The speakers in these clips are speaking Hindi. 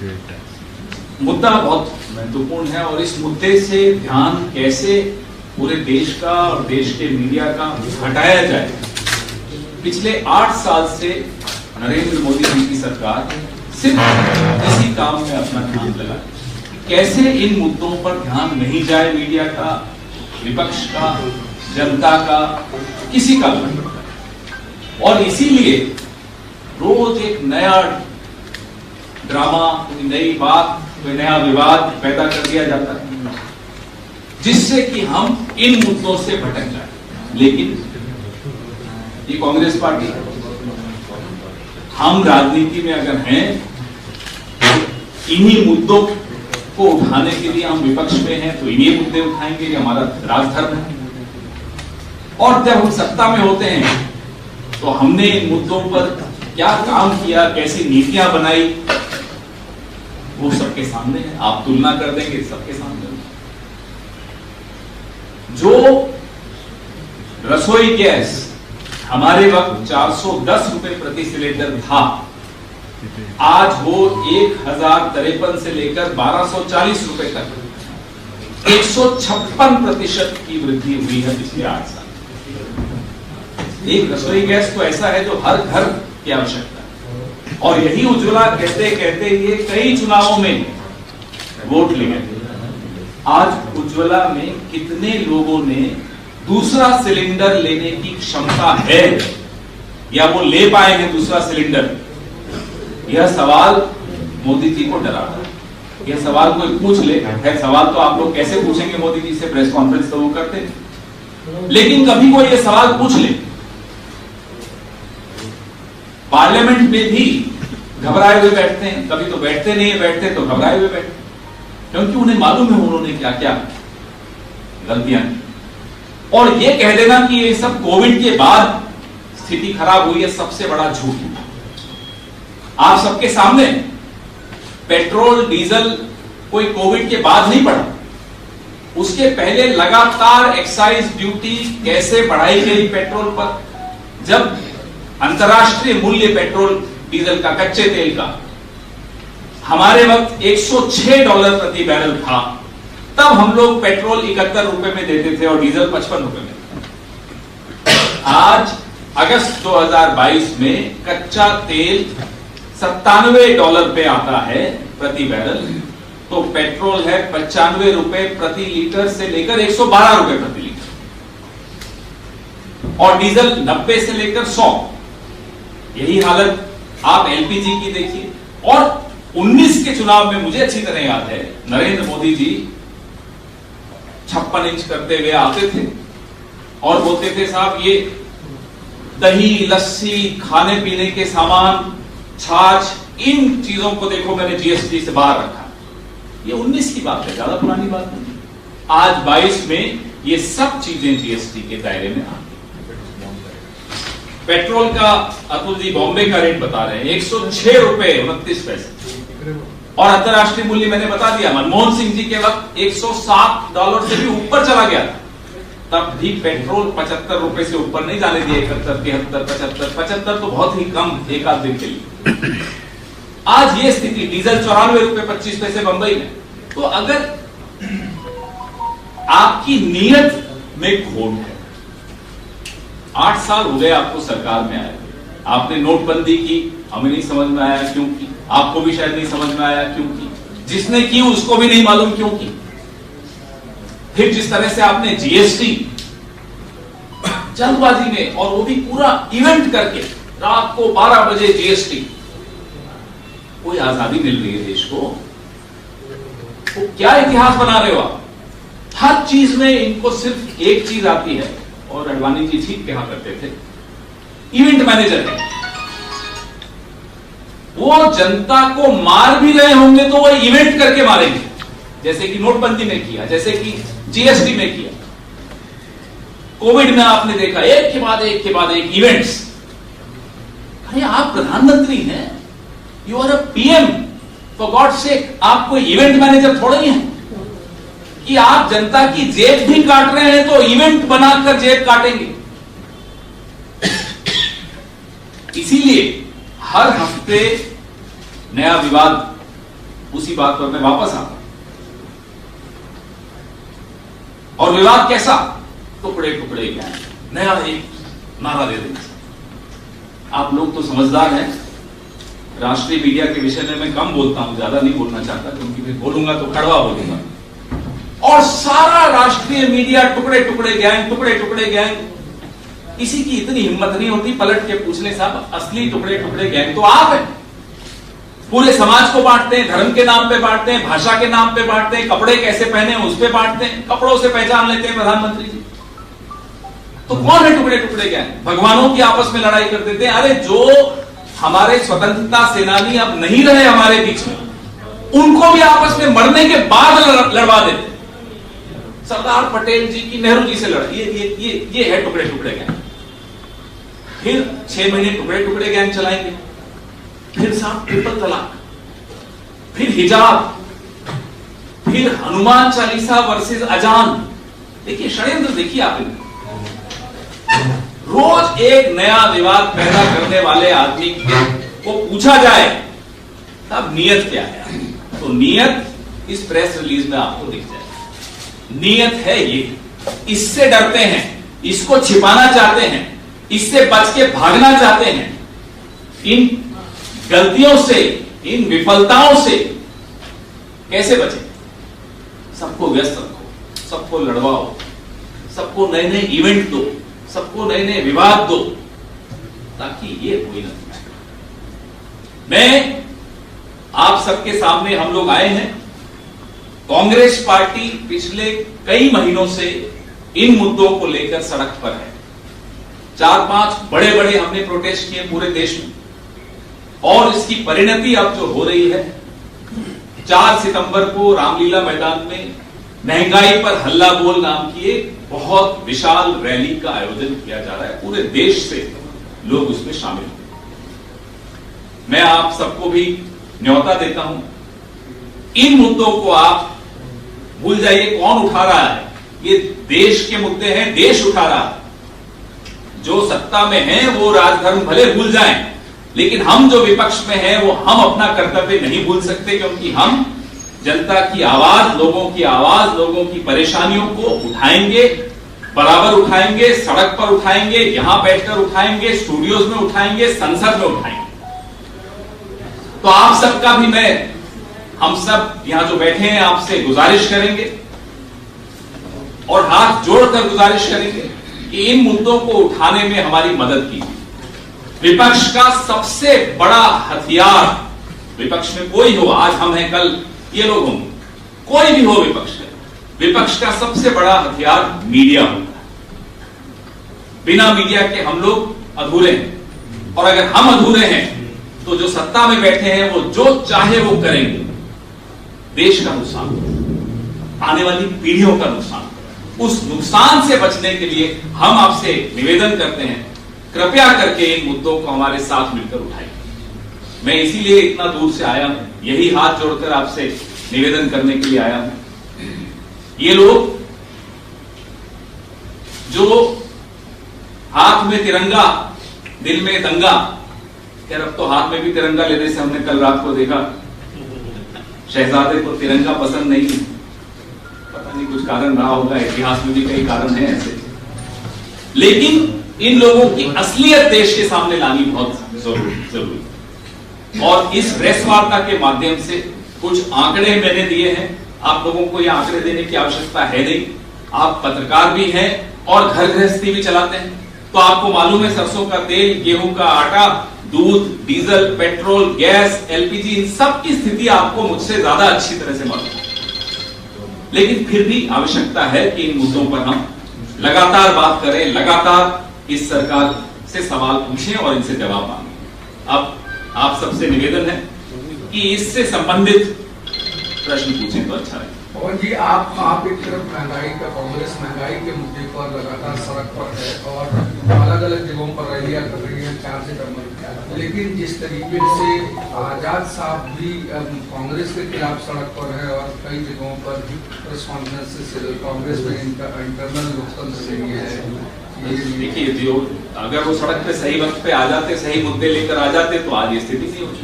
मुद्दा बहुत महत्वपूर्ण है और इस मुद्दे से ध्यान कैसे पूरे देश का और देश के मीडिया का हटाया जाए। पिछले 8 साल से नरेंद्र मोदी जी की सरकार सिर्फ इसी काम में अपना ध्यान लगा, कैसे इन मुद्दों पर ध्यान नहीं जाए मीडिया का, विपक्ष का, जनता का, किसी का भी। और इसीलिए रोज एक नया ड्रामा, कोई नई बात, कोई नया विवाद पैदा कर दिया जाता है जिससे कि हम इन मुद्दों से भटक जाए। लेकिन ये कांग्रेस पार्टी, हम राजनीति में अगर हैं इन्हीं मुद्दों को उठाने के लिए हम विपक्ष में हैं तो इन्हीं मुद्दे उठाएंगे, ये हमारा राजधर्म है। और जब हम सत्ता में होते हैं तो हमने इन मुद्दों पर क्या काम किया, कैसी नीतियां बनाई, वो सबके सामने है। आप तुलना कर देंगे, सबके सामने। जो रसोई गैस हमारे वक्त 410 रुपए प्रति सिलेंडर था, आज वो 1053 से लेकर 1240 रुपए तक 156% की वृद्धि हुई है पिछले 8 साल। एक रसोई गैस तो ऐसा है जो हर घर की आवश्यकता है। और यही उज्ज्वला कहते कहते ये कई चुनावों में वोट ले गए। आज उज्ज्वला में कितने लोगों ने दूसरा सिलेंडर लेने की क्षमता है या वो ले पाएंगे दूसरा सिलेंडर, यह सवाल मोदी जी को डराता है। यह सवाल कोई पूछ ले, है सवाल तो आप लोग कैसे पूछेंगे मोदी जी से, प्रेस कॉन्फ्रेंस तो वो करते हैं। लेकिन कभी कोई ये सवाल पूछ ले, पार्लियामेंट में भी घबराए हुए बैठते हैं, कभी तो बैठते नहीं है, बैठते तो घबराए हुए बैठते, क्योंकि उन्हें मालूम है उन्होंने क्या क्या गलतियां की। और ये कह देना कि ये सब कोविड के बाद स्थिति खराब हुई है, सबसे बड़ा झूठ। आप सबके सामने पेट्रोल डीजल कोई कोविड के बाद नहीं बढ़ा, उसके पहले लगातार एक्साइज ड्यूटी कैसे बढ़ाई गई पेट्रोल पर। जब अंतर्राष्ट्रीय मूल्य पेट्रोल डीजल का, कच्चे तेल का, हमारे वक्त $106 प्रति बैरल था, तब हम लोग पेट्रोल 71 रुपए में देते थे और डीजल 55 रुपए में। आज अगस्त 2022 में कच्चा तेल $97 पे आता है प्रति बैरल, तो पेट्रोल है 95 रुपए प्रति लीटर से लेकर 112 रुपए प्रति लीटर, और डीजल 90 से लेकर 100। यही हालत आप एलपीजी की देखिए। और 19 के चुनाव में मुझे अच्छी तरह याद है, नरेंद्र मोदी जी 56 इंच करते हुए आते थे और बोलते थे, साहब ये दही, लस्सी, खाने पीने के सामान, छाछ, इन चीजों को देखो मैंने जीएसटी से बाहर रखा। ये 19 की बात है, ज्यादा पुरानी बात नहीं। आज 22 में ये सब चीजें जीएसटी के दायरे में आ गई। पेट्रोल का अतुल जी बॉम्बे का रेट बता रहे हैं 106 रुपए 29 पैसे, और अंतरराष्ट्रीय मूल्य मैंने बता दिया, मनमोहन सिंह जी के वक्त $107 से भी ऊपर चला गया था। तब भी पेट्रोल 75 रुपए से ऊपर नहीं जाने दिए। 71, 73, 75 तो बहुत ही कम, एक आध दिन के लिए। आज ये स्थिति, डीजल 94 रुपए 25 पैसे बंबई में। तो अगर आपकी नीयत में खोट है, 8 साल हो गए आपको सरकार में आए, आपने नोटबंदी की, हमें नहीं समझ में आया क्यों की, आपको भी शायद नहीं समझ में आया क्यों की, जिसने की उसको भी नहीं मालूम क्यों की। फिर जिस तरह से आपने जीएसटी जल्दबाजी में, और वो भी पूरा इवेंट करके, रात को 12 बजे जीएसटी, कोई आजादी मिल रही है देश को, तो क्या इतिहास बना रहे हो आप? हर चीज में इनको सिर्फ एक चीज आती है, और अडवाणी जी ठीक कहा करते थे, इवेंट मैनेजर है। वो जनता को मार भी रहे होंगे तो वो इवेंट करके मारेंगे, जैसे कि नोटबंदी में किया, जैसे कि जीएसटी में किया, कोविड में आपने देखा, एक के बाद एक इवेंट्स। अरे आप प्रधानमंत्री हैं, you are a PM, for God sake. आप कोई इवेंट मैनेजर थोड़ा ही हैं कि आप जनता की जेब भी काट रहे हैं तो इवेंट बनाकर जेब काटेंगे। इसीलिए हर हफ्ते नया विवाद उसी बात पर मैं वापस आता हूं। और विवाद कैसा? टुकड़े टुकड़े गैंग, नया एक नारा दे देंगे। आप लोग तो समझदार हैं। राष्ट्रीय मीडिया के विषय में मैं कम बोलता हूं, ज्यादा नहीं बोलना चाहता, क्योंकि फिर बोलूंगा तो कड़वा बोलूंगा। और सारा राष्ट्रीय मीडिया टुकड़े टुकड़े गैंग, टुकड़े टुकड़े गैंग। किसी की इतनी हिम्मत नहीं होती पलट के पूछने, साहब असली टुकड़े टुकड़े गैंग तो आप हैं। पूरे समाज को बांटते हैं, धर्म के नाम पे बांटते हैं, भाषा के नाम पे बांटते हैं, कपड़े कैसे पहने उस पे बांटते हैं, कपड़ों से पहचान लेते हैं प्रधानमंत्री जी। तो कौन है टुकड़े टुकड़े गैंग? भगवानों की आपस में लड़ाई कर देते हैं। अरे जो हमारे स्वतंत्रता सेनानी अब नहीं रहे हमारे बीच में, उनको भी आपस में मरने के बाद लड़वा देते। सरदार पटेल जी की नेहरू जी से लड़ाई, ये है टुकड़े टुकड़े गैंग। फिर 6 महीने टुकड़े टुकड़े गैंग चलाएंगे, फिर साहब ट्रिपल तलाक, फिर हिजाब, फिर हनुमान चालीसा वर्सेस अजान। देखिए षड्यंत्र, देखिए आप रोज एक नया विवाद पैदा करने वाले आदमी को पूछा जाए तब नियत क्या है, तो नियत इस प्रेस रिलीज में आपको दिख जाए। नियत है ये, इससे डरते हैं, इसको छिपाना चाहते हैं, इससे बच के भागना चाहते हैं। इन गलतियों से, इन विफलताओं से कैसे बचे? सबको व्यस्त रखो, सबको लड़वाओ, सबको नए नए इवेंट दो, सबको नए नए विवाद दो, ताकि ये कोई न पाए। मैं आप सबके सामने हम लोग आए हैं। कांग्रेस पार्टी पिछले कई महीनों से इन मुद्दों को लेकर सड़क पर है। 4-5 बड़े बड़े हमने प्रोटेस्ट किए पूरे देश में, और इसकी परिणति अब जो हो रही है, 4 सितंबर को रामलीला मैदान में महंगाई पर हल्ला बोल नाम की एक बहुत विशाल रैली का आयोजन किया जा रहा है। पूरे देश से लोग उसमें शामिल होंगे। मैं आप सबको भी न्योता देता हूं, इन मुद्दों को आप भूल जाइए। कौन उठा रहा है? ये देश के मुद्दे हैं, देश उठा रहा है। जो सत्ता में हैं वो राजधर्म भले भूल जाएं, लेकिन हम जो विपक्ष में हैं वो हम अपना कर्तव्य नहीं भूल सकते, क्योंकि हम जनता की आवाज, लोगों की परेशानियों को उठाएंगे, बराबर उठाएंगे, सड़क पर उठाएंगे, यहां बैठकर उठाएंगे, स्टूडियोज में उठाएंगे, संसद में उठाएंगे। तो आप सबका भी हम सब यहां जो बैठे हैं आपसे गुजारिश करेंगे और हाथ जोड़कर गुजारिश करेंगे कि इन मुद्दों को उठाने में हमारी मदद कीजिए। विपक्ष का सबसे बड़ा हथियार, विपक्ष में कोई हो, आज हम हैं, कल ये लोग होंगे, कोई भी हो विपक्ष का सबसे बड़ा हथियार मीडिया होता है। बिना मीडिया के हम लोग अधूरे हैं, और अगर हम अधूरे हैं तो जो सत्ता में बैठे हैं वो जो चाहे वो करेंगे। देश का नुकसान, आने वाली पीढ़ियों का नुकसान, उस नुकसान से बचने के लिए हम आपसे निवेदन करते हैं, कृपया करके इन मुद्दों को हमारे साथ मिलकर उठाइए। मैं इसीलिए इतना दूर से आया हूं, यही हाथ जोड़कर आपसे निवेदन करने के लिए आया हूं। ये लोग जो हाथ में तिरंगा दिल में दंगा, यार अब तो हाथ में भी तिरंगा लेने से हमने कल रात को देखा शहजादे को तिरंगा पसंद नहीं, पता नहीं कुछ कारण रहा होगा, इतिहास में भी कई कारण हैं ऐसे। लेकिन इन लोगों की असलियत देश के सामने लानी बहुत जरूरी। और इस प्रेस वार्ता के माध्यम से कुछ आंकड़े मैंने दिए हैं, आप लोगों को ये आंकड़े देने की आवश्यकता है नहीं। आप पत्रकार भी हैं और घर गृहस्थी भी चलाते हैं, तो आपको मालूम है सरसों का तेल, गेहूं का आटा, दूध, डीजल, पेट्रोल, गैस, एलपीजी, इन सब की स्थिति आपको मुझसे ज्यादा अच्छी तरह से मालूम है। लेकिन फिर भी आवश्यकता है कि इन मुद्दों पर हम लगातार बात करें, लगातार इस सरकार से सवाल पूछें और इनसे जवाब मांगें। अब आप सबसे निवेदन है कि इससे संबंधित प्रश्न पूछें तो अच्छा है। पवन जी, आप एक तरफ महंगाई का, कांग्रेस महंगाई के मुद्दे पर लगातार सड़क पर है और अलग अलग जगहों पर रैलियां कर रही है 4 सितंबर, लेकिन जिस तरीके से आजाद साहब भी कांग्रेस के खिलाफ सड़क पर है और कई जगहों पर प्रेस कॉन्फ्रेंस से कांग्रेस में इंटरनल लोकतंत्र नहीं है। देखिए, अगर वो सड़क पे सही वक्त पे आ जाते, सही मुद्दे लेकर आ जाते, तो आज ये स्थिति नहीं होती।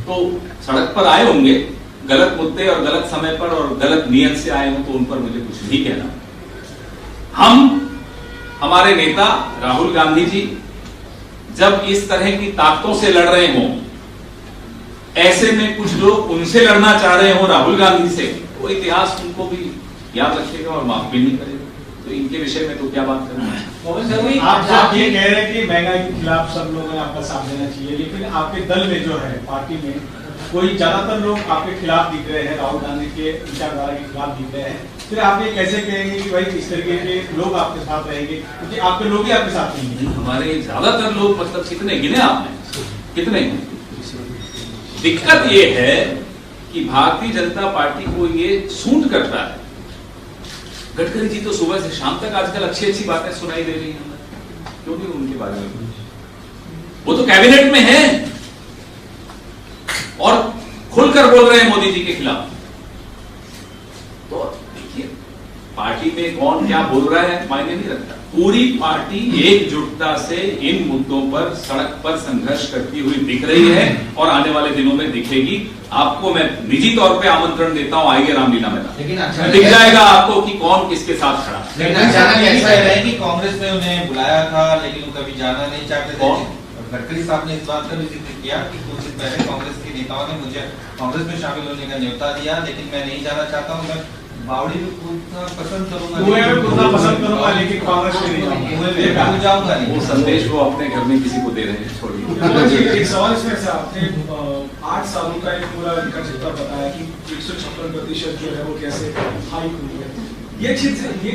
तो सड़क पर आए होंगे, गलत मुद्दे और गलत समय पर और गलत नियत से आए हों, तो उन पर मुझे कुछ नहीं कहना। हमारे नेता राहुल गांधी जी जब इस तरह की ताकतों से लड़ रहे हों, ऐसे में कुछ लोग उनसे लड़ना चाह रहे हो राहुल गांधी से, तो इतिहास उनको भी याद रखेगा और माफ भी नहीं करेगा। तो इनके विषय में तो क्या बात करना। आप ये कह रहे हैं कि महंगाई के खिलाफ सब लोगों ने आपका साथ देना चाहिए, लेकिन आपके दल में जो है, पार्टी में कोई ज्यादातर लोग आपके खिलाफ दिख रहे हैं, राहुल गांधी के विचारधारा के खिलाफ दिख रहे हैं। फिर आप ये कैसे कहेंगे कि भाई इस तरीके के लोग आपके साथ रहेंगे, क्योंकि आपके लोग ही आपके साथ नहीं है। हमारे ज्यादातर लोग, मतलब कितने गिने आपने, कितने? दिक्कत ये है कि भारतीय जनता पार्टी को ये सूट करता है। गडकरी जी तो सुबह से शाम तक आजकल अच्छी अच्छी बातें सुनाई दे रही हैं, क्यों नहीं उनके बारे में? वो तो कैबिनेट में है और खुलकर बोल रहे हैं मोदी जी के खिलाफ। तो देखिए, पार्टी में कौन क्या बोल रहा है मायने नहीं रखता। पूरी पार्टी एकजुटता से इन मुद्दों पर सड़क पर संघर्ष करती हुई दिख रही है और आने वाले दिनों में दिखेगी। आपको मैं निजी तौर पे आमंत्रण देता हूं, आइए रामलीला मैदान, लेकिन अच्छा दिख जाएगा आपको कि कौन किसके साथ खड़ा। लेकिन अचानक ऐसा है कि कांग्रेस ने उन्हें बुलाया था, लेकिन वो कभी जाना नहीं चाहते थे। गडकरी साहब ने इस बात का भी जिक्र किया कि कुछ दिन पहले कांग्रेस के नेताओं ने मुझे कांग्रेस में शामिल होने का न्योता दिया, लेकिन मैं नहीं जाना चाहता हूं। मैं बावड़ी में कूदना पसंद करूंगा, लेकिन कांग्रेस में नहीं जाऊंगा। वो संदेश वो अपने घर में किसी को दे रहे हैं, छोड़िए। एक सवाल इसमें से, आपने 8 सालों का एक पूरा चित्र बताया कि 156% जो है वो कैसे हाइक हुई है। ये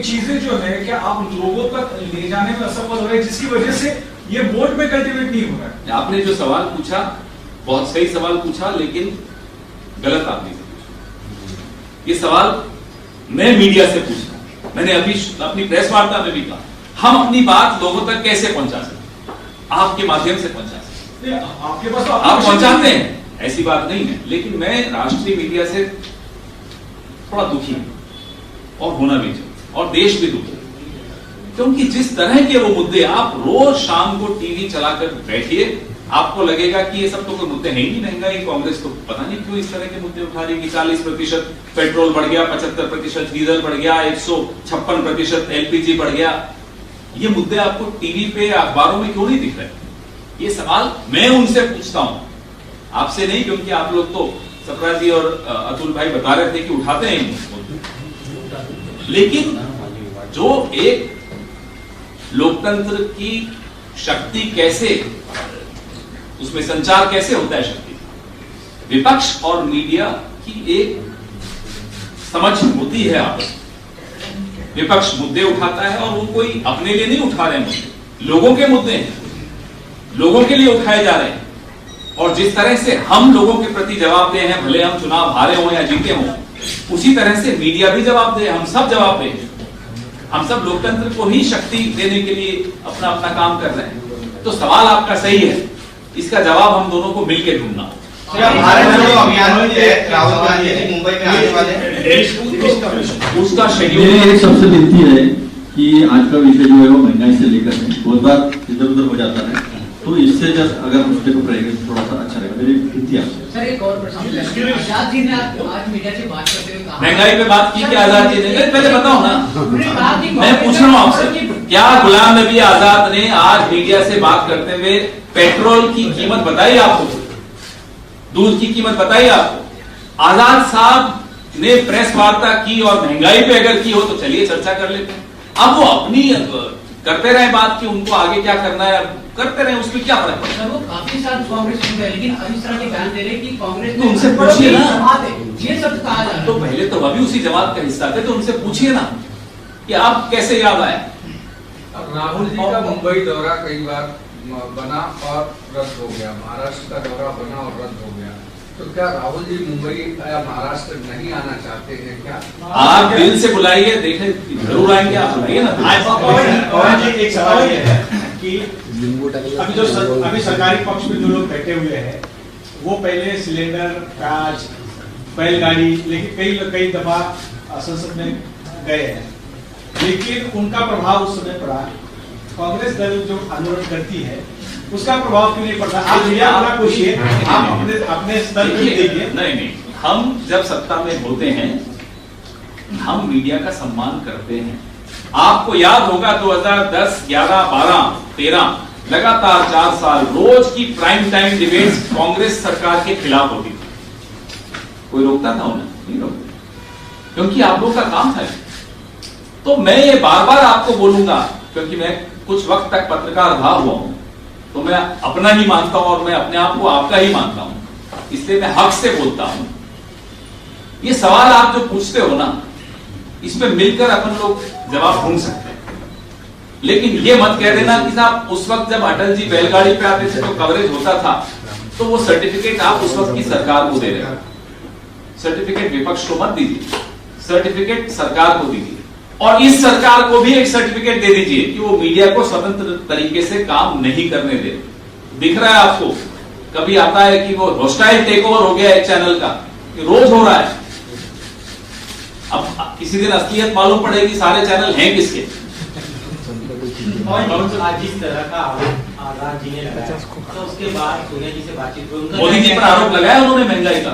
चीजें जो है, क्या आप लोगों तक ले जाने में असफल हो रहे हैं, जिसकी वजह से ये वोट में कल्टीवेट नहीं हो रहा है? आपने जो सवाल पूछा, बहुत सही सवाल पूछा, लेकिन गलत आदमी से पूछा। ये सवाल मैं मीडिया से पूछा, मैंने अभी अपनी प्रेस वार्ता में भी कहा, हम अपनी बात लोगों तक कैसे पहुंचा सकते? आपके माध्यम से पहुंचा सकते। आपके पास तो आप पहुंचाते हैं, ऐसी बात नहीं है, लेकिन मैं राष्ट्रीय मीडिया से थोड़ा दुखी हूं और होना भी चाहिए, और देश भी दुखी, क्योंकि जिस तरह के वो मुद्दे, आप रोज शाम को टीवी चलाकर बैठिए, आपको लगेगा कि ये सब तो कोई मुद्दे हैं ही नहीं। महंगाई, कांग्रेस तो पता नहीं क्यों इस तरह के मुद्दे उठा रही है कि 40% पेट्रोल बढ़ गया, 75% डीजल बढ़ गया, 156% एलपीजी बढ़ गया। ये मुद्दे आपको टीवी पे, अखबारों में क्यों नहीं दिख रहे? ये सवाल मैं उनसे पूछता हूं, आपसे नहीं, क्योंकि आप लोग तो सप्रा जी और अतुल भाई बता रहे थे कि उठाते हैं मुद्दे, लेकिन जो एक लोकतंत्र की शक्ति कैसे, उसमें संचार कैसे होता है शक्ति, विपक्ष और मीडिया की एक समझ होती है आपस में। विपक्ष मुद्दे उठाता है और वो कोई अपने लिए नहीं उठा रहे मुद्दे, लोगों के मुद्दे हैं, लोगों के लिए उठाए जा रहे हैं। और जिस तरह से हम लोगों के प्रति जवाबदेह हैं, भले हम चुनाव हारे हों या जीते हों, उसी तरह से मीडिया भी जवाबदेह, हम सब जवाबदेह हैं। हम सब लोकतंत्र को ही शक्ति देने के लिए अपना अपना काम कर रहे हैं। तो सवाल आपका सही है, इसका जवाब हम दोनों को मिलकर ढूंढना होगा। भारत जोड़ो अभियान में राहुल गांधी जी मुंबई में आने वाले हैं, उसका शेड्यूल। एक सबसे विनती है कि आज का विषय जो है वो महंगाई से लेकर है, बहुत बार इधर उधर हो जाता है, तो इससे जब अगर मुद्दे को रहेगा थोड़ा सा अच्छा रहेगा। मेरी विनती है। सर एक और प्रश्न, आजाद जी ने आज मीडिया से बात करते हुए कहा, महंगाई पे बात की कि आजाद जी ने, पहले बताओ ना, मैं पूछ रहा हूं आपसे, क्या गुलाम नबी आजाद ने आज मीडिया से बात करते हुए पेट्रोल की कीमत बताई आपको, दूध की कीमत बताई आपको? आजाद साहब ने प्रेस वार्ता की और महंगाई पे अगर की हो तो चलिए चर्चा कर लेते हैं। अब वो अपनी करते रहे बात कि उनको आगे क्या करना है, करते रहे, उसमें क्या फर्क पड़ता है? वो काफी साल कांग्रेस में गए, लेकिन अब इस तरह के बयान दे रहे कि कांग्रेस तो उनसे पूछिए ना, ये सब कहा जा रहा है। तो पहले तो अभी उसी जमात का हिस्सा थे, तो उनसे पूछिए ना कि आप कैसे याद आए। राहुल जी का मुंबई दौरा कई बार बना और रद्द हो गया, महाराष्ट्र का दौरा बना और रद्द हो गया, तो क्या राहुल जी मुंबई या महाराष्ट्र नहीं आना चाहते हैं क्या? आप दिल से बुलाइए, देखें जरूर आएंगे, आप बुलाइए ना। एक सवाल ये है कि अभी सरकारी पक्ष में जो लोग बैठे हुए हैं, वो पहले सिलेंडर, प्याज, बैलगाड़ी लेकिन कई दफा संसद में गए हैं, लेकिन उनका प्रभाव उस समय पड़ा। कांग्रेस दल जो आंदोलन करती है उसका प्रभाव क्यों नहीं पड़ता? आप मीडिया अपना कोशिश, आप अपने स्तर पर देखिए। नहीं, हम जब सत्ता में होते हैं हम मीडिया का सम्मान करते हैं। आपको याद होगा 2010, 11, 12, 13 लगातार 4 साल रोज की प्राइम टाइम डिबेट्स कांग्रेस सरकार के खिलाफ होती थी। कोई रोकता था उन्हें? नहीं रोकता, क्योंकि आप लोग का काम था। तो मैं ये बार बार आपको बोलूंगा, क्योंकि मैं कुछ वक्त तक पत्रकार रहा हुआ हूं, तो मैं अपना ही मानता हूं और मैं अपने आप को आपका ही मानता हूं, इसलिए मैं हक से बोलता हूं। ये सवाल आप जो पूछते हो ना, इस पे मिलकर अपन लोग जवाब ढूंढ सकते हैं। लेकिन ये मत कह देना कि साहब उस वक्त जब अटल जी बैलगाड़ी पे आते थे तो कवरेज होता था, तो वो सर्टिफिकेट आप उस वक्त की सरकार को दे रहे हो। सर्टिफिकेट विपक्ष को मत दीजिए, सर्टिफिकेट सरकार को दीजिए, और इस सरकार को भी एक सर्टिफिकेट दे दीजिए कि वो मीडिया को स्वतंत्र तरीके से काम नहीं करने दे। दिख रहा है आपको, कभी आता है कि वो हॉस्टाइल टेक ओवर हो गया एक चैनल का, रोज हो रहा है। अब किसी दिन असलियत मालूम पड़ेगी सारे चैनल हैं किसके। और आज जिस तरह का आरोप आजाद जी ने लगाया, तो उसके बाद सोनिया जी से बातचीत हुई, मोदी जी पर आरोप लगाया उन्होंने महंगाई का,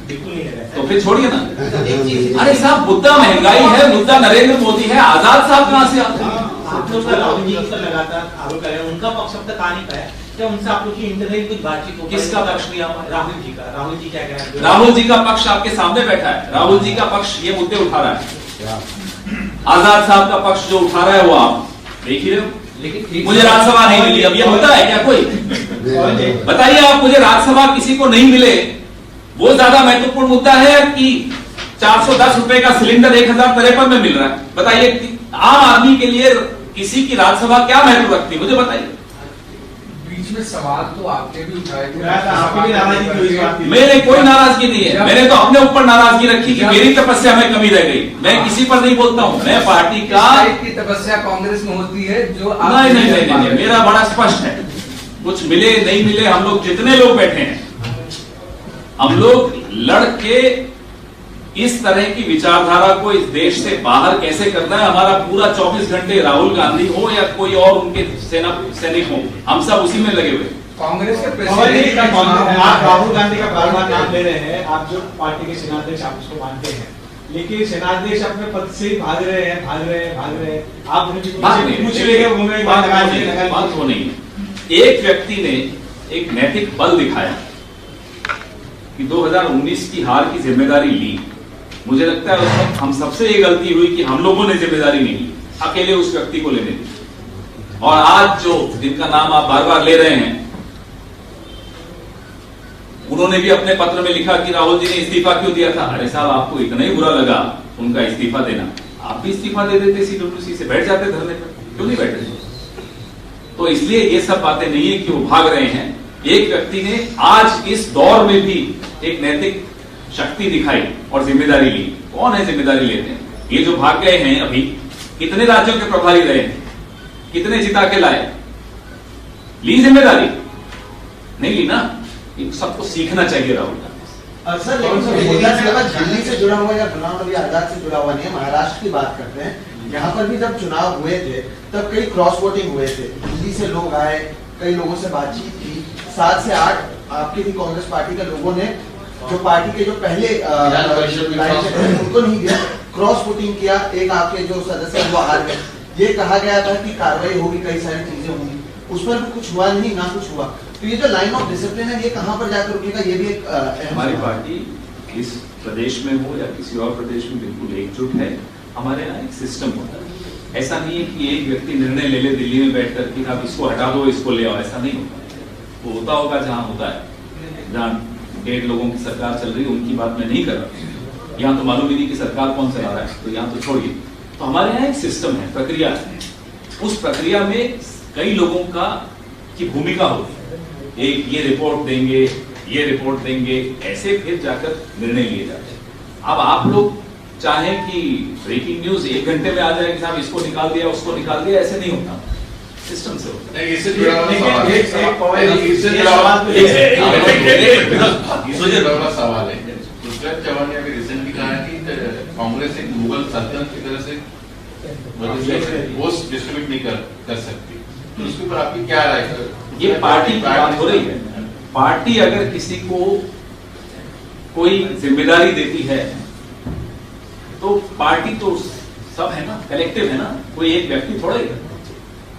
बिल्कुल नहीं लगाया। तो फिर छोड़िए ना। एक चीज, अरे साहब, मुद्दा महंगाई है, मुद्दा नरेंद्र मोदी है, आजाद साहब कहां से आते हैं? आप लोग का राहुल जी पर लगातार आरोप कर रहे हैं, उनका पक्ष अब तक आ नहीं पाया। क्या उनसे आप लोग की इंटरनेट कुछ बातचीत हो? किसका पक्ष लिया? राहुल जी का। राहुल जी क्या कह रहे हैं? राहुल जी का पक्ष आपके सामने बैठा है। राहुल जी का पक्ष ये मुद्दे उठा रहा है। आजाद साहब का पक्ष जो उठा रहा है वो आप देख ही रहे हो। लेकिन मुझे राज्यसभा नहीं मिली, अब ये मुद्दा है क्या कोई? बताइए आप, मुझे राज्यसभा किसी को नहीं मिले वो ज्यादा महत्वपूर्ण मुद्दा है कि 410 रुपए का सिलेंडर 1053 में मिल रहा है? बताइए, आम आदमी के लिए किसी की राज्यसभा क्या महत्व रखती है, मुझे बताइए। बीच में सवाल तो आपने भी उठाए थे। आपकी भी नाराजगी क्यों इस बात की? मेरे कोई नाराजगी नहीं है, मैंने तो अपने ऊपर नाराजगी रखी कि मेरी तपस्या में कमी रह गई। मैं किसी पर नहीं बोलता हूं, मैं पार्टी का। की तपस्या कांग्रेस में होती है जो नहीं, मेरा बड़ा स्पष्ट है। कुछ मिले नहीं मिले, हम लोग जितने लोग बैठे हैं, हम लोग लड़ के इस तरह की विचारधारा को इस देश से बाहर कैसे करना है, हमारा पूरा 24 घंटे राहुल गांधी हो या कोई और उनके सैनिक हो, हम सब उसी में लगे हुए। कांग्रेस के आप प्रेसिडेंट राहुल गांधी का बार-बार नाम ले रहे हैं, आप जो पार्टी के सेनाध्यक्ष आप उसको मानते हैं, लेकिन सेनाध्यक्ष अपने पद से ही भाग रहे हैं। आप उनसे पूछ रहे हो, बात वो नहीं है। एक व्यक्ति ने एक नैतिक बल दिखाया कि 2019 की हार की जिम्मेदारी ली। मुझे लगता है उस वक्त हम सबसे ये गलती हुई कि हम लोगों ने जिम्मेदारी नहीं ली, अकेले उस व्यक्ति को लेने दी। और आज जो जिनका नाम आप बार बार ले रहे हैं, उन्होंने भी अपने पत्र में लिखा कि राहुल जी ने इस्तीफा क्यों दिया था। अरे साहब, आपको इतना ही बुरा लगा उनका इस्तीफा देना, आप भी इस्तीफा दे देते, CWC से बैठ जाते धरने पर, क्यों नहीं बैठे? तो इसलिए ये सब बातें नहीं है कि वो भाग रहे हैं। एक व्यक्ति ने आज इस दौर में भी एक नैतिक शक्ति दिखाई और जिम्मेदारी ली। कौन है जिम्मेदारी लेते हैं? ये जो भाग गए हैं अभी, कितने राज्यों के प्रभारी रहे हैं, कितने जिता के लाए? ली जिम्मेदारी? नहीं ली ना। सबको सीखना चाहिए राहुल गांधी। सर, लेकिन दिल्ली से जुड़ा हुआ या गुलाम नबी आजाद से जुड़ा हुआ नहीं है। महाराष्ट्र की बात करते हैं, यहाँ पर भी जब चुनाव हुए थे तब कई क्रॉस वोटिंग हुए थे, दिल्ली से लोग आए, कई लोगों से बातचीत की, 7 से 8 आपकी भी कांग्रेस पार्टी के लोगों ने जो पार्टी के जो पहले उनको नहीं दिया, क्रॉस वोटिंग किया, एक आपके जो सदस्य वो हार गए। ये कहा गया था कि कार्रवाई होगी, कई सारी चीजें होंगी, उस पर भी कुछ हुआ नहीं, ना कुछ हुआ। तो ये जो लाइन ऑफ डिसिप्लिन है, ये कहां पर जाकर रुकेगा? ये भी एक हमारी पार्टी इस प्रदेश में हो या किसी और प्रदेश में बिल्कुल एकजुट है। हमारे यहाँ एक सिस्टम होता है, ऐसा नहीं है कि एक व्यक्ति निर्णय ले ले दिल्ली में बैठ कर कि आप इसको हटा दो, इसको ले आओ, ऐसा नहीं होता। वो होता होगा जहां होता है, जहां 1.5 लोगों की सरकार चल रही है, उनकी बात मैं नहीं कर रहा। यहाँ तो मालूम ही नहीं कि सरकार कौन चला रहा है, तो यहाँ तो छोड़िए। तो हमारे यहाँ एक सिस्टम है, प्रक्रिया है। उस प्रक्रिया में कई लोगों का की भूमिका होती है। एक ये रिपोर्ट देंगे, ये रिपोर्ट देंगे, ऐसे फिर जाकर निर्णय लिए जाते हैं। अब आप लोग चाहें कि ब्रेकिंग न्यूज 1 घंटे में आ जाए कि साहब इसको निकाल दिया, उसको निकाल दिया, ऐसे नहीं होता, सिस्टम से होता है। इससे जुड़ा हुआ सवाल है। पृथ्वीराज चव्हाण ने अभी रिसेंटली कहा कि कांग्रेस एक मुगल सल्तनत की तरह से वोट डिस्ट्रीब्यूट नहीं कर सकती, तो उसके ऊपर आपकी क्या राय है? ये पार्टी की बात हो रही है। पार्टी अगर किसी को कोई जिम्मेदारी देती है तो पार्टी तो सब है ना, कलेक्टिव है ना, कोई एक व्यक्ति थोड़ा ही है।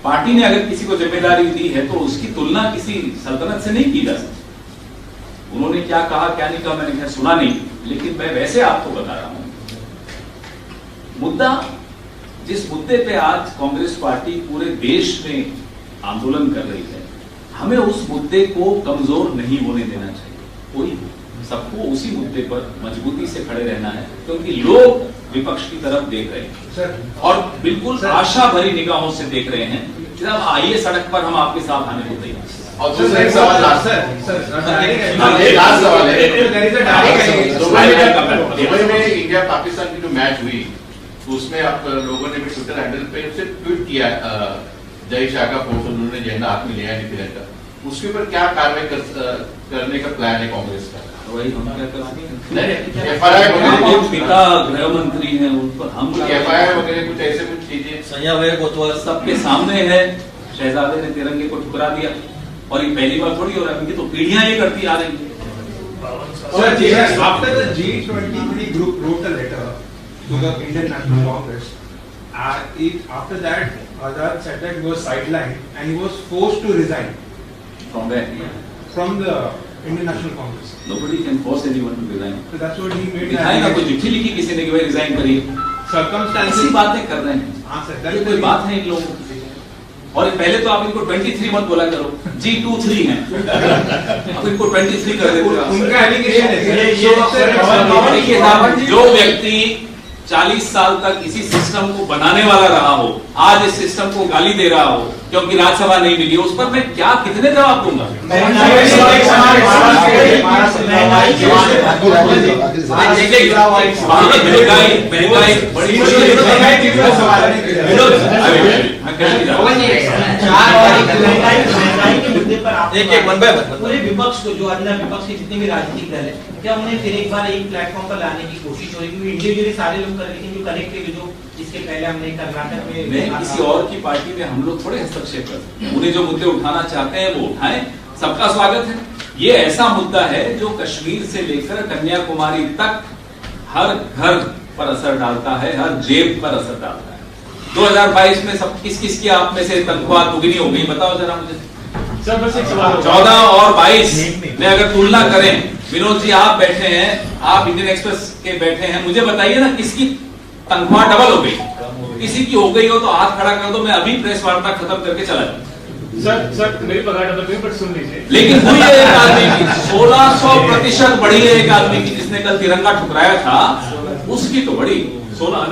पार्टी ने अगर किसी को जिम्मेदारी दी है तो उसकी तुलना किसी सल्तनत से नहीं की जा सकती। उन्होंने क्या कहा क्या नहीं कहा मैंने सुना नहीं, लेकिन मैं वैसे आपको बता रहा हूं मुद्दा, जिस मुद्दे पे आज कांग्रेस पार्टी पूरे देश में आंदोलन कर रही है, हमें उस मुद्दे को कमजोर नहीं होने देना चाहिए। कोई सबको उसी मुद्दे पर मजबूती से खड़े रहना है, क्योंकि लोग विपक्ष की तरफ देख रहे हैं और बिल्कुल आशा भरी निगाहों से देख रहे हैं। जब आइए सड़क पर, हम आपके साथ आने को तैयार हैं। और दूसरा एक सवाल लास्ट सवाल है, दुबई में इंडिया पाकिस्तान की जो मैच हुई उसमें आप लोगों ने भी ट्विटर हैंडल पे उससे ट्वीट किया, जय शाह का फोटो उन्होंने झंडा हाथ में लिया है तिरंगा, उसके ऊपर क्या कार्रवाई करने का प्लान है कांग्रेस का? वही हम क्या करेंगे, एफआईआर पिता गृह मंत्री हैं, उन पर हम एफआईआर वगैरह कुछ ऐसे कुछ चीजें संजय कोतवाल सबके सामने है। शहजादे ने तिरंगे को ठुकरा दिया और ये पहली बार थोड़ी हो रहा है, इनकी तो पीढ़ियां ये करती आ रही है। After the G23 group wrote a letter to the Indian National Congress, after that Azad said that he was sidelined and he was forced to resign From where? from the Indian National Congress. Nobody can force anyone to resign. So that's what he made. दिखाई ना कोई चिट्ठी लिखी किसी ने कि भाई रिजाइन करिए, Circumstances. ऐसी बातें कर रहे हैं। हाँ सर, ये that's कोई the बात है इन लोगों की। और पहले तो आप इनको 23 मत बोला करो, G23 हैं, अब इनको 23 कर देते हो। उनका एलिगेशन है देखिए साहब, जो व्यक्ति 40 साल तक इसी सिस्टम को बनाने वाला रहा हो, आज इस सिस्टम को गाली दे रहा हो क्योंकि राज्यसभा नहीं मिली, उस पर मैं क्या कितने जवाब दूंगा? महंगाई बड़ी पूरे विपक्ष को, जो अन्य विपक्ष के जितने भी राजनीतिक दल है, क्या उन्हें फिर एक बार एक प्लेटफॉर्म पर लाने की कोशिश हो रही है? क्योंकि इंडिविजुअली सारे लोग कर रहे हैं, जो कलेक्टिव, जो इसके पहले हमने कर्नाटक में किसी और की पार्टी में हम लोग थोड़े हस्तक्षेप करते हैं। उन्हें जो मुद्दे उठाना चाहते हैं वो उठाएं, सबका स्वागत है। ये ऐसा मुद्दा है जो कश्मीर से लेकर कन्याकुमारी तक हर घर पर असर डालता है, हर जेब पर असर डालता है। 2022 में सब किस की आप में से तनख्वाह दुगनी हो गई, बताओ जरा मुझे। सर बस एक सवाल, 14 और 22 में अगर तुलना करें, विनोद जी आप बैठे हैं, आप इंडियन एक्सप्रेस के बैठे हैं, मुझे बताइए ना किसकी तनख्वाह डबल हो गई? किसी की हो गई हो तो हाथ खड़ा कर दो, मैं अभी प्रेस वार्ता खत्म करके चला जाऊं। सर मेरी पगार डबल नहीं, बट सुन लीजिए। लेकिन हुई है एक आदमी की 1600% बढ़ी है, एक आदमी की जिसने कल तिरंगा ठुकराया था, उसकी तो बढ़ी 16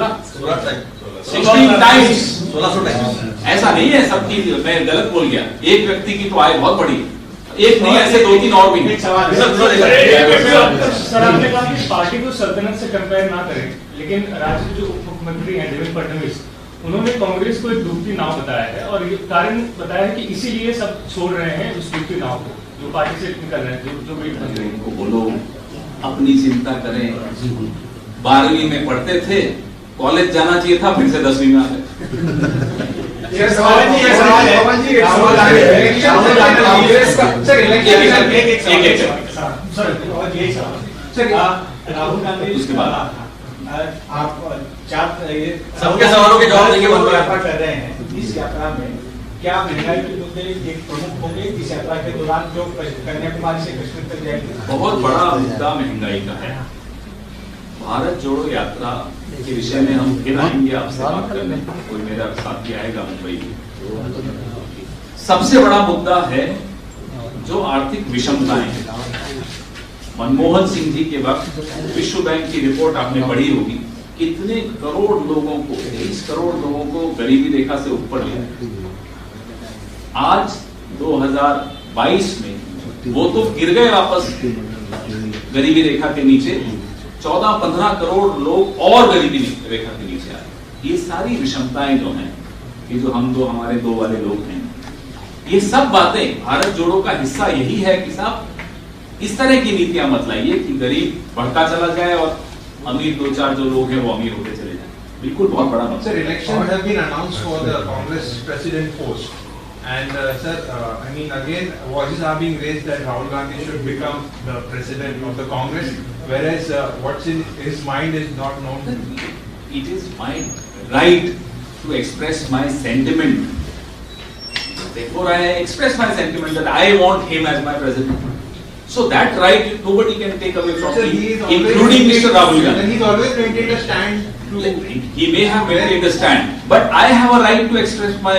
टाइम्स। ऐसा नहीं है सबकी, मैं गलत बोल गया, एक व्यक्ति की तो आय बहुत बढ़ी, एक नहीं ऐसे 2-3 और भी। सर आपने कहा कि पार्टी को सल्तनत से कंपेयर ना करें, लेकिन राज्य के जो उप मुख्यमंत्री हैं देवेंद्र फडणवीस, उन्होंने कांग्रेस को एक डूबती नाव बताया है और ये कारण बताया है कि इसीलिए सब छोड़ रहे हैं उस डूबती नाव को, जो पार्टी से निकल रहे हैं, जो वेट बन रहे हैं। उनको बोलो अपनी चिंता करें। 12वीं में पढ़ते थे, कॉलेज जाना चाहिए था, फिर से 10वीं में आ गए। राहुल गांधी उसके बाद आप सबके सवालों के जवाब देंगे यात्रा कर रहे हैं, इस यात्रा में क्या महंगाई के मुद्दे एक प्रमुख होंगे इस यात्रा के दौरान, जो कन्याकुमारी से कश्मीर तक जाएगी? बहुत बड़ा मुद्दा महंगाई का है। भारत जोड़ो यात्रा के विषय में हम फिर आएंगे आपसे बात करने, कोई मेरा साथी आएगा मुंबई। सबसे बड़ा मुद्दा है जो आर्थिक विषमताएं हैं। मनमोहन सिंह जी के वक्त विश्व बैंक की रिपोर्ट आपने पढ़ी होगी, कितने करोड़ लोगों को, 23 करोड़ लोगों को गरीबी रेखा से ऊपर लिया। आज 2022 में वो तो गिर गए वापस गरीबी रेखा के नीचे, 14-15 करोड़ लोग और गरीबी रेखा के नीचे आए। ये सारी विषमताएं जो हैं, ये जो हम दो हमारे दो वाले लोग हैं, ये सब बातें भारत जोड़ो का हिस्सा यही है कि साहब इस तरह की नीतियां मत लाइए कि गरीब बढ़ता चला जाए और अमीर 2-4 जो लोग हैं वो अमीर होते चले जाए। बिल्कुल बहुत बड़ा मसला। Sir, elections have been announced for the Congress president post. And sir, I mean again, voices are being raised that Rahul Gandhi should become the president of the Congress, whereas what's in his mind is not known. It is my right to express my sentiment. Therefore, I express my sentiment that I want him as my president. So that right nobody can take away from Sir, me, he is always including Mr. Rahul Gandhi. And he's always maintained a stand to. He may have maintained a stand, but I have a right to express my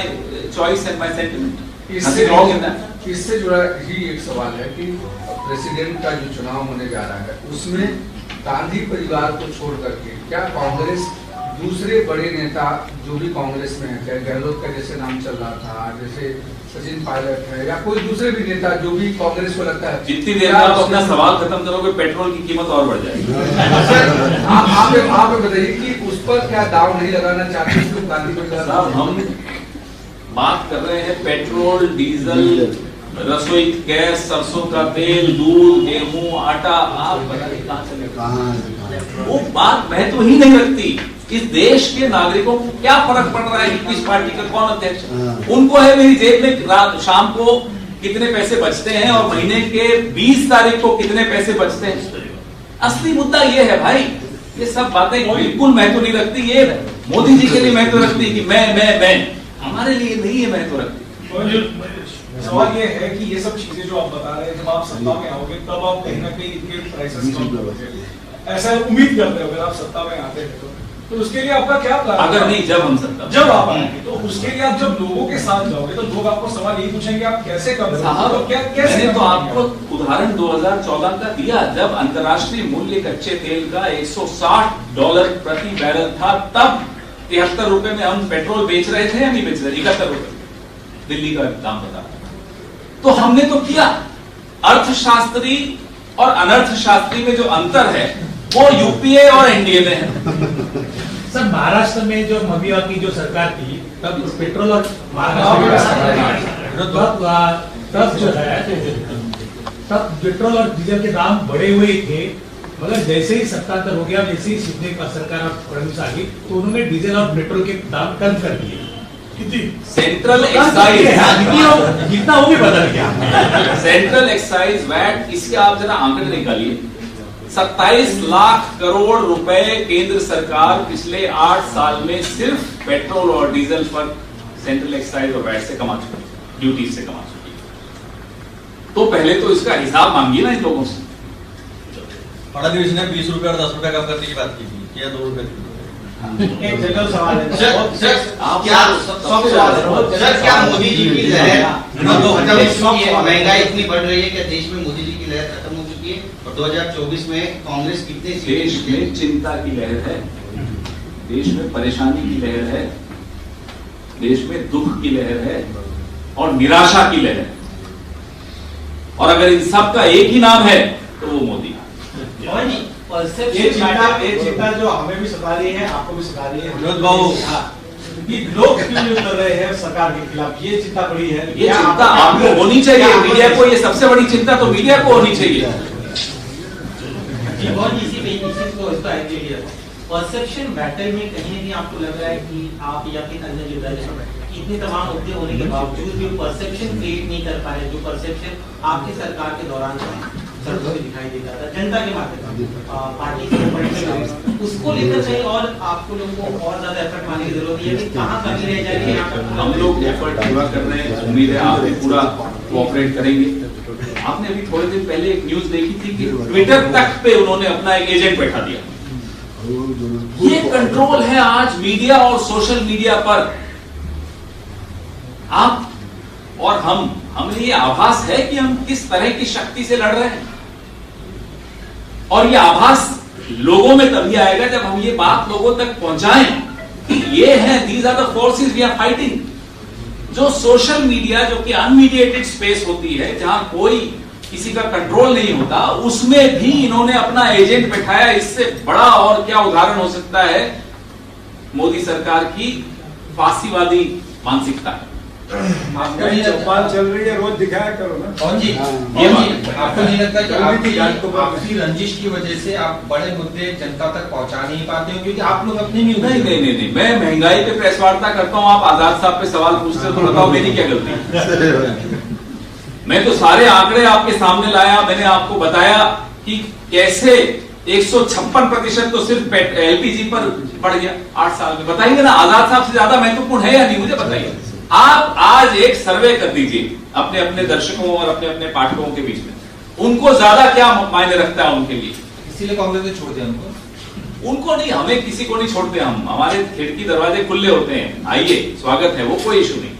choice and my sentiment. इससे Nothing wrong in that. इससे जुड़ा ही एक सवाल है कि प्रेसिडेंट का जो चुनाव होने जा रहा है उसमें गांधी परिवार को छोड़ करके क्या कांग्रेस दूसरे बड़े नेता जो भी कांग्रेस में है, चाहे गहलोत का जैसे नाम चल रहा था, जैसे सचिन पायलट है या कोई दूसरे भी नेता जो भी कांग्रेस को लगता है, जितनी देर में आप अपना सवाल खत्म करोगे पेट्रोल की कीमत और बढ़ जाएगी। सर आप बताइए कि उस पर क्या दाव नहीं लगाना चाहते तो गांधी परिवार? साहब हम बात कर रहे हैं पेट्रोल, डीजल, रसोई गैस, सरसों का तेल, दूध, गेहूं, आटा, आप बताइए कहाँ चलेगा? वो बात महत्व ही नहीं रखती। इस देश के नागरिकों को क्या फर्क पड़ रहा है कि किस पार्टी का कौन अध्यक्ष है? उनको है मेरी जेब में रात शाम को कितने पैसे बचते हैं और महीने के 20 तारीख को कितने पैसे बचते हैं। असली मुद्दा ये है भाई, ये सब बातें बिल्कुल महत्व नहीं रखती। ये मोदी जी के लिए महत्व रखती है कि मैं, हमारे लिए नहीं है महत्व रखती। सवाल ये है कि ये सब चीजें जो आप बता रहे हैं, जब आप सत्ता में आओगे तब आप कहीं ना कहीं इनके प्राइसेस कम करोगे, ऐसा उम्मीद करते हो अगर आप सत्ता में आते हैं तो उसके लिए आपका क्या प्लान? अगर नहीं जब हम सत्ता जब आप आएंगे तो उसके लिए आप जब लोगों के साथ जाओगे तो लोग आपको सवाल यही पूछेंगे आप कैसे कम करोगे? तो क्या कैसे? मैंने तो आपको उदाहरण 2014 का दिया, जब अंतर्राष्ट्रीय मूल्य कच्चे तेल का $160 प्रति बैरल था, तब 73 रुपए में हम पेट्रोल बेच रहे थे या नहीं बेच रहे? 71 रुपए दिल्ली का दाम बता। तो हमने तो किया। अर्थशास्त्री और अनर्थशास्त्री में जो अंतर है वो यूपीए और एनडीए में है। सर महाराष्ट्र में जो मविया की जो सरकार थी तब पेट्रोल और तब जो है तब पेट्रोल और डीजल के दाम बढ़े हुए थे, मगर जैसे ही सत्तांतर हो गया, जैसे ही शिंदे का सरकार फडणवीस आ गई तो उन्होंने डीजल और पेट्रोल के दाम कम कर दिए। सेंट्रल एक्साइज जितना वो भी बदल गया। सेंट्रल एक्साइज वैट, इसके आप जरा आंकड़े निकालिए। 27 लाख करोड़ रुपए केंद्र सरकार पिछले 8 साल में सिर्फ पेट्रोल और डीजल पर सेंट्रल एक्साइज और वैट से कमा चुकी है, ड्यूटी से कमा चुकी है। तो पहले तो इसका हिसाब मांगिए ना इन लोगों से। फडणवीस ने 20 रुपए और 10 रुपए कम करने की बात की थी, क्या 2 रुपए? एक जनरल सवाल है सर, क्या मोदी जी की लहर महंगाई इतनी बढ़ रही है, क्या देश में मोदी जी की लहर खत्म हो चुकी है और 2024 में कांग्रेस कितने देश में चिंता की लहर है, देश में परेशानी की लहर है, देश में दुख की लहर है और निराशा की लहर है। और अगर इन सब का एक ही नाम है तो वो मोदी। ये चिंता जो हमें भी सता रही है, आपको भी सता रही है। लोग क्यों कर रहे हैं सरकार के खिलाफ, ये चिंता बड़ी है। ये चिंता आपको होनी चाहिए, मीडिया को। ये सबसे बड़ी चिंता तो मीडिया को होनी चाहिए। परसेप्शन बैटल में कहीं नहीं आपको लग रहा है कि आप या फिर अन्य जो दल है इतने तमाम मुद्दे होने के बावजूद भी परसेप्शन क्रिएट नहीं कर पा रहे, जो परसेप्शन आपकी सरकार के दौरान सड़कों में दिखाई देता था जनता के माध्यम से, पार्टी के उसको लेकर कहीं और आपको लोगों को और ज्यादा एफर्ट मारने की जरूरत है कि कहाँ कमी रह जाएगी? हम लोग एफर्ट पूरा कर रहे हैं, उम्मीद है आप भी पूरा कोऑपरेट करेंगे। आपने अभी थोड़े दिन पहले एक न्यूज देखी थी कि ट्विटर तक पे उन्होंने अपना एक एजेंट बैठा दिया। ये कंट्रोल है आज मीडिया और सोशल मीडिया पर। आप और हमें ये आभास है कि हम किस तरह की शक्ति से लड़ रहे हैं, और ये आभास लोगों में तभी आएगा जब हम ये बात लोगों तक पहुंचाएं कि ये है, these are the forces we are fighting. जो सोशल मीडिया, जो कि अनमीडिएटेड स्पेस होती है, जहां कोई किसी का कंट्रोल नहीं होता, उसमें भी इन्होंने अपना एजेंट बैठाया। इससे बड़ा और क्या उदाहरण हो सकता है मोदी सरकार की फांसीवादी मानसिकता। आपको नहीं लगता चल रही है, रोज दिखाया करो ना। कौन जी, ये कौन बात जी, आपको नहीं लगता कि जल्दी जान को बात आपकी रंजिश की वजह से आप बड़े मुद्दे जनता तक पहुंचा नहीं पाते हो, क्योंकि आप लोग अपने में नहीं नहीं नहीं नहीं, मैं महंगाई पे प्रेस वार्ता करता हूँ, आप आजाद साहब पे सवाल पूछते हो तो बताओ मेरी क्या गलती है? मैं तो सारे आंकड़े आपके सामने लाया, मैंने आपको बताया कि कैसे 156% तो सिर्फ एलपीजी पर बढ़ गया 8 साल में। बताइए ना, आजाद साहब से ज्यादा महत्वपूर्ण है या नहीं, मुझे बताइए। आप आज एक सर्वे कर दीजिए अपने अपने दर्शकों और अपने अपने पाठकों के बीच में, उनको ज्यादा क्या मायने रखता है उनके लिए। इसीलिए कांग्रेस ने छोड़ दिया उनको नहीं, हमें किसी को नहीं छोड़ते, हम हमारे खिड़की दरवाजे खुले होते हैं, आइए स्वागत है, वो कोई इशू नहीं,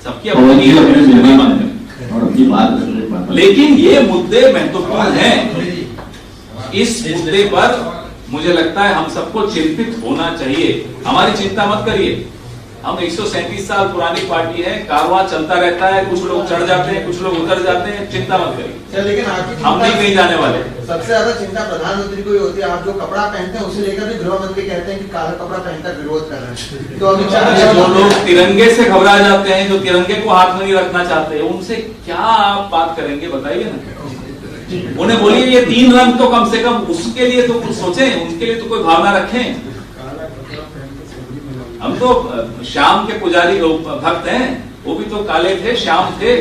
सबकी अपनी और अपनी बात कर रहे। लेकिन ये मुद्दे महत्वपूर्ण हैं। इस मुद्दे पर मुझे लगता है हम सबको चिंतित होना चाहिए। हमारी चिंता मत करिए, हम 137 साल पुरानी पार्टी है, कारवां चलता रहता है, कुछ लोग चढ़ जाते हैं, कुछ लोग उतर जाते हैं, चिंता मत करिए, लेकिन हम नहीं कहीं जाने वाले। सबसे ज्यादा चिंता प्रधानमंत्री को ही होती है। आप जो कपड़ा पहनते हैं उसे लेकर भी गृह मंत्री कहते हैं कि काला कपड़ा पहनकर विरोध कर रहे हैं। तो अभी जो लोग तिरंगे से घबरा जाते हैं, जो तिरंगे को हाथ में नहीं रखना चाहते, उनसे क्या आप बात करेंगे बताइए ना। उन्हें बोलिए ये 3 रंग तो कम से कम उसके लिए तो कुछ सोचें, उनके लिए तो कोई भावना रखें। हम तो श्याम के पुजारी भक्त हैं, वो भी तो काले थे, श्याम थे।